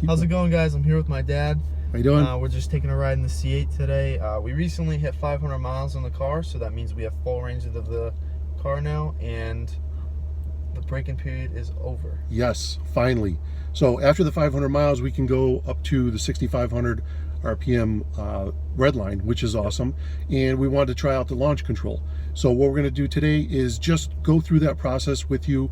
How's it going, guys? I'm here with my dad. How you doing? We're just taking a ride in the C8 today. We recently hit 500 miles on the car, so that means we have full range of the car now, and the braking period is over. Yes, finally. So after the 500 miles, we can go up to the 6,500 RPM red line, which is awesome. And we wanted to try out the launch control. So what we're going to do today is just go through that process with you,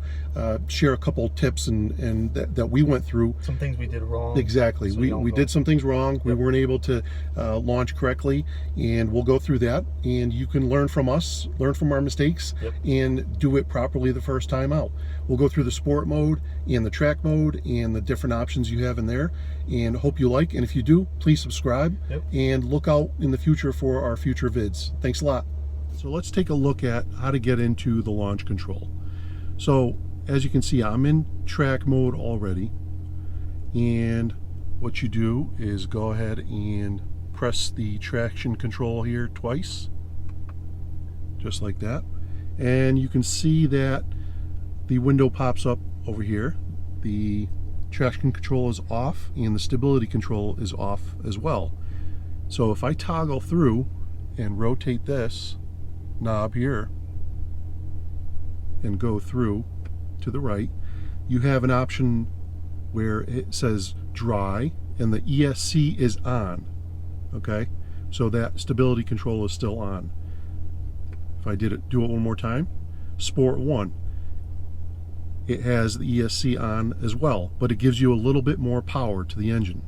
share a couple tips and that we went through. Some things we did wrong. Exactly. So we did some things wrong. Yep. We weren't able to launch correctly, and we'll go through that. And you can learn from us, learn from our mistakes, yep, and do it properly the first time out. We'll go through the sport mode and the track mode and the different options you have in there, and hope you like. And if you do, please subscribe, yep, and look out in the future for our future vids. Thanks a lot. So let's take a look at how to get into the launch control. So as you can see, I'm in track mode already, and what you do is go ahead and press the traction control here twice, just like that, and you can see that the window pops up over here. The traction control is off and the stability control is off as well. So if I toggle through and rotate this knob here and go through to the right, you have an option where it says dry and the ESC is on. Okay, so that stability control is still on. If I do it one more time, Sport 1, it has the ESC on as well, but it gives you a little bit more power to the engine.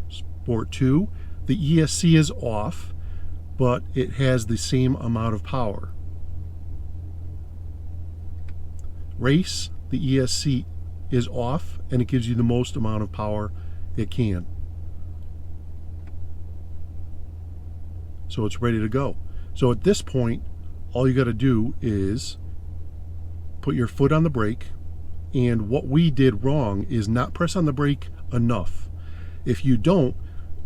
Sport 2, the ESC is off, but it has the same amount of power. Race, the ESC is off, and it gives you the most amount of power it can. So it's ready to go. So at this point, all you got to do is put your foot on the brake, and what we did wrong is not press on the brake enough. If you don't,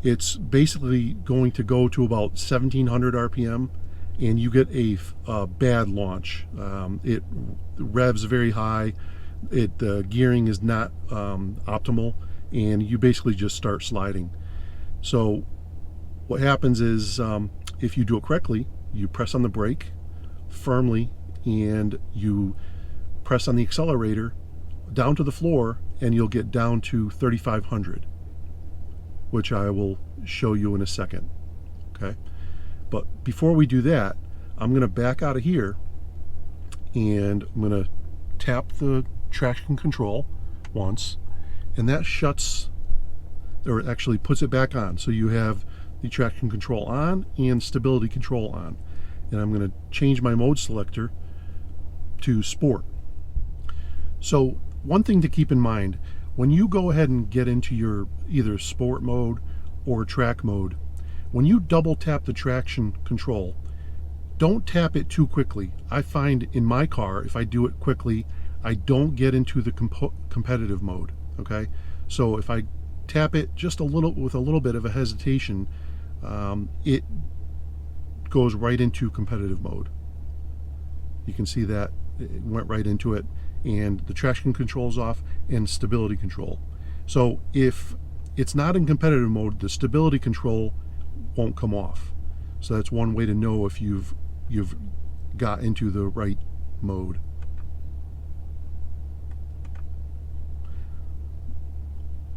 it's basically going to go to about 1700 RPM, and you get a bad launch. It revs very high, the gearing is not optimal, and you basically just start sliding. So what happens is, if you do it correctly, you press on the brake firmly and you press on the accelerator down to the floor, and you'll get down to 3500, which I will show you in a second. Okay, but before we do that, I'm going to back out of here and I'm going to tap the traction control once, and that shuts, or actually puts it back on. So you have the traction control on and stability control on. And I'm going to change my mode selector to sport. So one thing to keep in mind, when you go ahead and get into your either sport mode or track mode, when you double tap the traction control, don't tap it too quickly. I find in my car, if I do it quickly, I don't get into the competitive mode. Okay, so if I tap it just a little with a little bit of a hesitation, it goes right into competitive mode. You can see that it went right into it, and the traction control is off and stability control. So if it's not in competitive mode, the stability control won't come off. So that's one way to know if you've got into the right mode.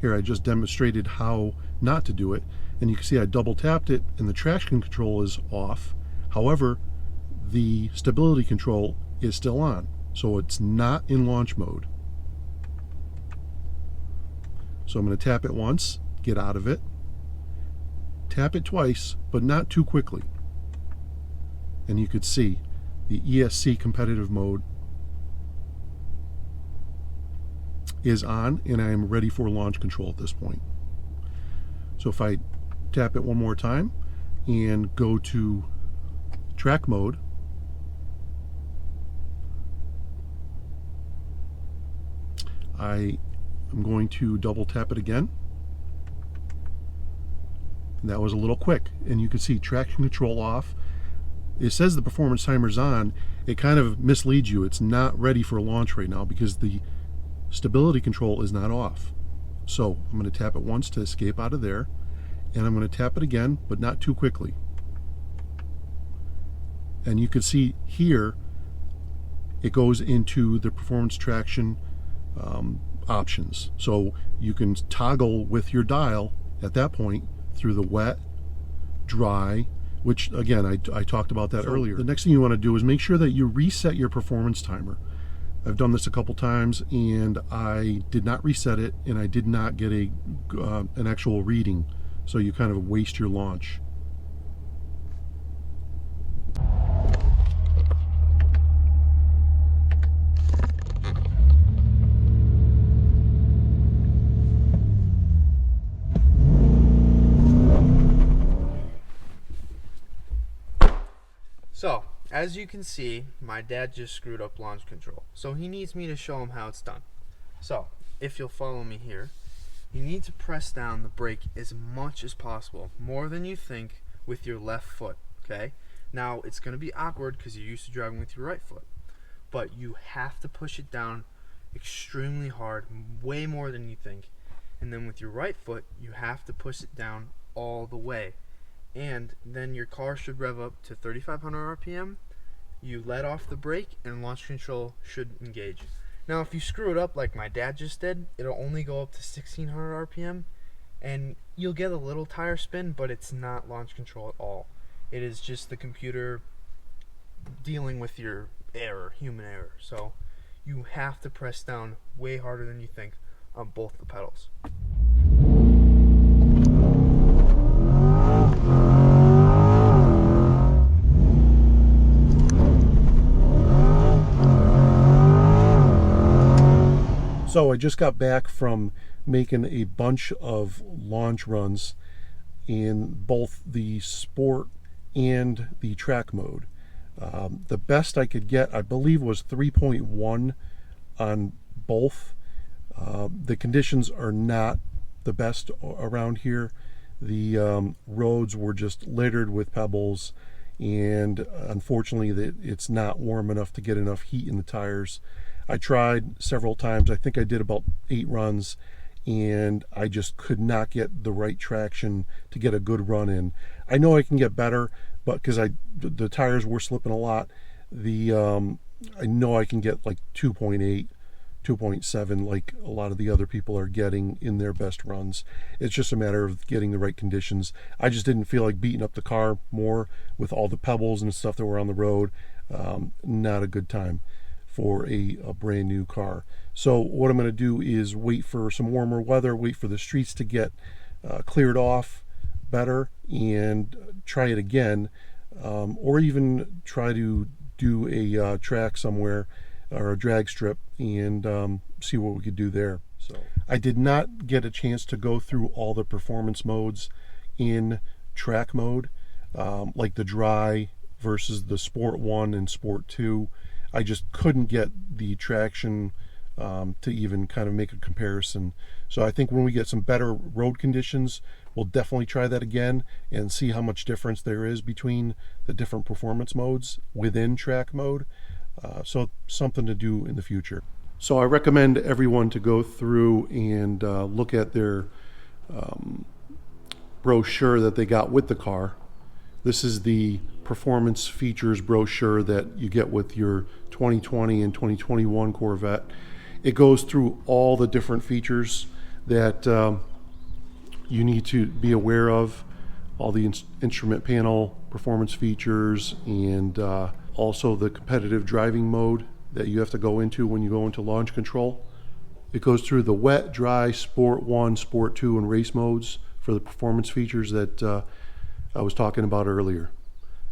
Here I just demonstrated how not to do it, and you can see I double tapped it and the traction control is off. However, the stability control is still on, so it's not in launch mode. So I'm going to tap it once, get out of it, tap it twice, but not too quickly, and you could see the ESC competitive mode is on, and I am ready for launch control at this point. So if I tap it one more time and go to track mode, I am going to double tap it again. And that was a little quick, and you can see traction control off. It says the performance timer's on. It kind of misleads you. It's not ready for launch right now because the stability control is not off. So I'm going to tap it once to escape out of there, and I'm going to tap it again, but not too quickly. And you can see here it goes into the performance traction options. So you can toggle with your dial at that point through the wet, dry, which again I talked about that earlier. The next thing you want to do is make sure that you reset your performance timer. I've done this a couple times and I did not reset it, and I did not get an actual reading, so you kind of waste your launch. So, as you can see, my dad just screwed up launch control. So he needs me to show him how it's done. So, if you'll follow me here, you need to press down the brake as much as possible, more than you think, with your left foot, okay? Now, it's going to be awkward because you're used to driving with your right foot, but you have to push it down extremely hard, way more than you think. And then with your right foot, you have to push it down all the way. And then your car should rev up to 3,500 RPM. You let off the brake and launch control should engage. Now if you screw it up like my dad just did, it'll only go up to 1,600 RPM and you'll get a little tire spin, but it's not launch control at all. It is just the computer dealing with your error, human error. So you have to press down way harder than you think on both the pedals. So I just got back from making a bunch of launch runs in both the sport and the track mode. The best I could get, I believe, was 3.1 on both. The conditions are not the best around here. The roads were just littered with pebbles, and unfortunately it's not warm enough to get enough heat in the tires. I tried several times. I think I did about 8 runs, and I just could not get the right traction to get a good run in. I know I can get better, but because the tires were slipping a lot, I know I can get like 2.8, 2.7 like a lot of the other people are getting in their best runs. It's just a matter of getting the right conditions. I just didn't feel like beating up the car more with all the pebbles and stuff that were on the road. Not a good time for a brand new car. So what I'm going to do is wait for some warmer weather, wait for the streets to get cleared off better, and try it again, or even try to do a track somewhere or a drag strip and see what we could do there. So I did not get a chance to go through all the performance modes in track mode, like the dry versus the Sport 1 and Sport 2. I just couldn't get the traction to even kind of make a comparison. So I think when we get some better road conditions, we'll definitely try that again and see how much difference there is between the different performance modes within track mode. So something to do in the future. So I recommend everyone to go through and look at their brochure that they got with the car. This is the performance features brochure that you get with your 2020 and 2021 Corvette. It goes through all the different features that you need to be aware of, all the instrument panel performance features, and also the competitive driving mode that you have to go into when you go into launch control. It goes through the wet, dry, Sport 1, Sport 2, and race modes for the performance features that I was talking about earlier.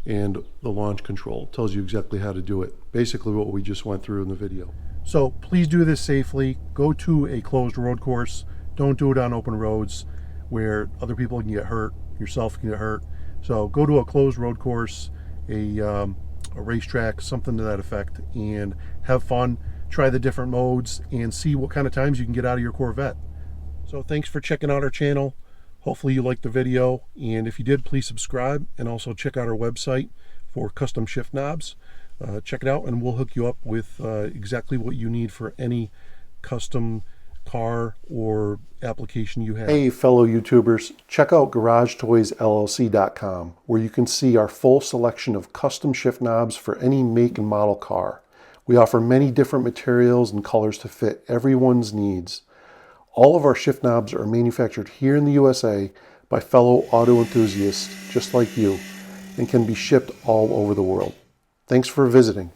And the launch control tells you exactly how to do it. Basically what we just went through in the video. So please do this safely. Go to a closed road course. Don't do it on open roads where other people can get hurt, yourself can get hurt. So go to a closed road course, a racetrack, something to that effect, and have fun. Try the different modes and see what kind of times you can get out of your Corvette. So thanks for checking out our channel. Hopefully you liked the video, and if you did, please subscribe, and also check out our website for custom shift knobs. Check it out and we'll hook you up with exactly what you need for any custom car or application you have. Hey, fellow YouTubers, check out GarageToysLLC.com, where you can see our full selection of custom shift knobs for any make and model car. We offer many different materials and colors to fit everyone's needs. All of our shift knobs are manufactured here in the USA by fellow auto enthusiasts just like you and can be shipped all over the world. Thanks for visiting.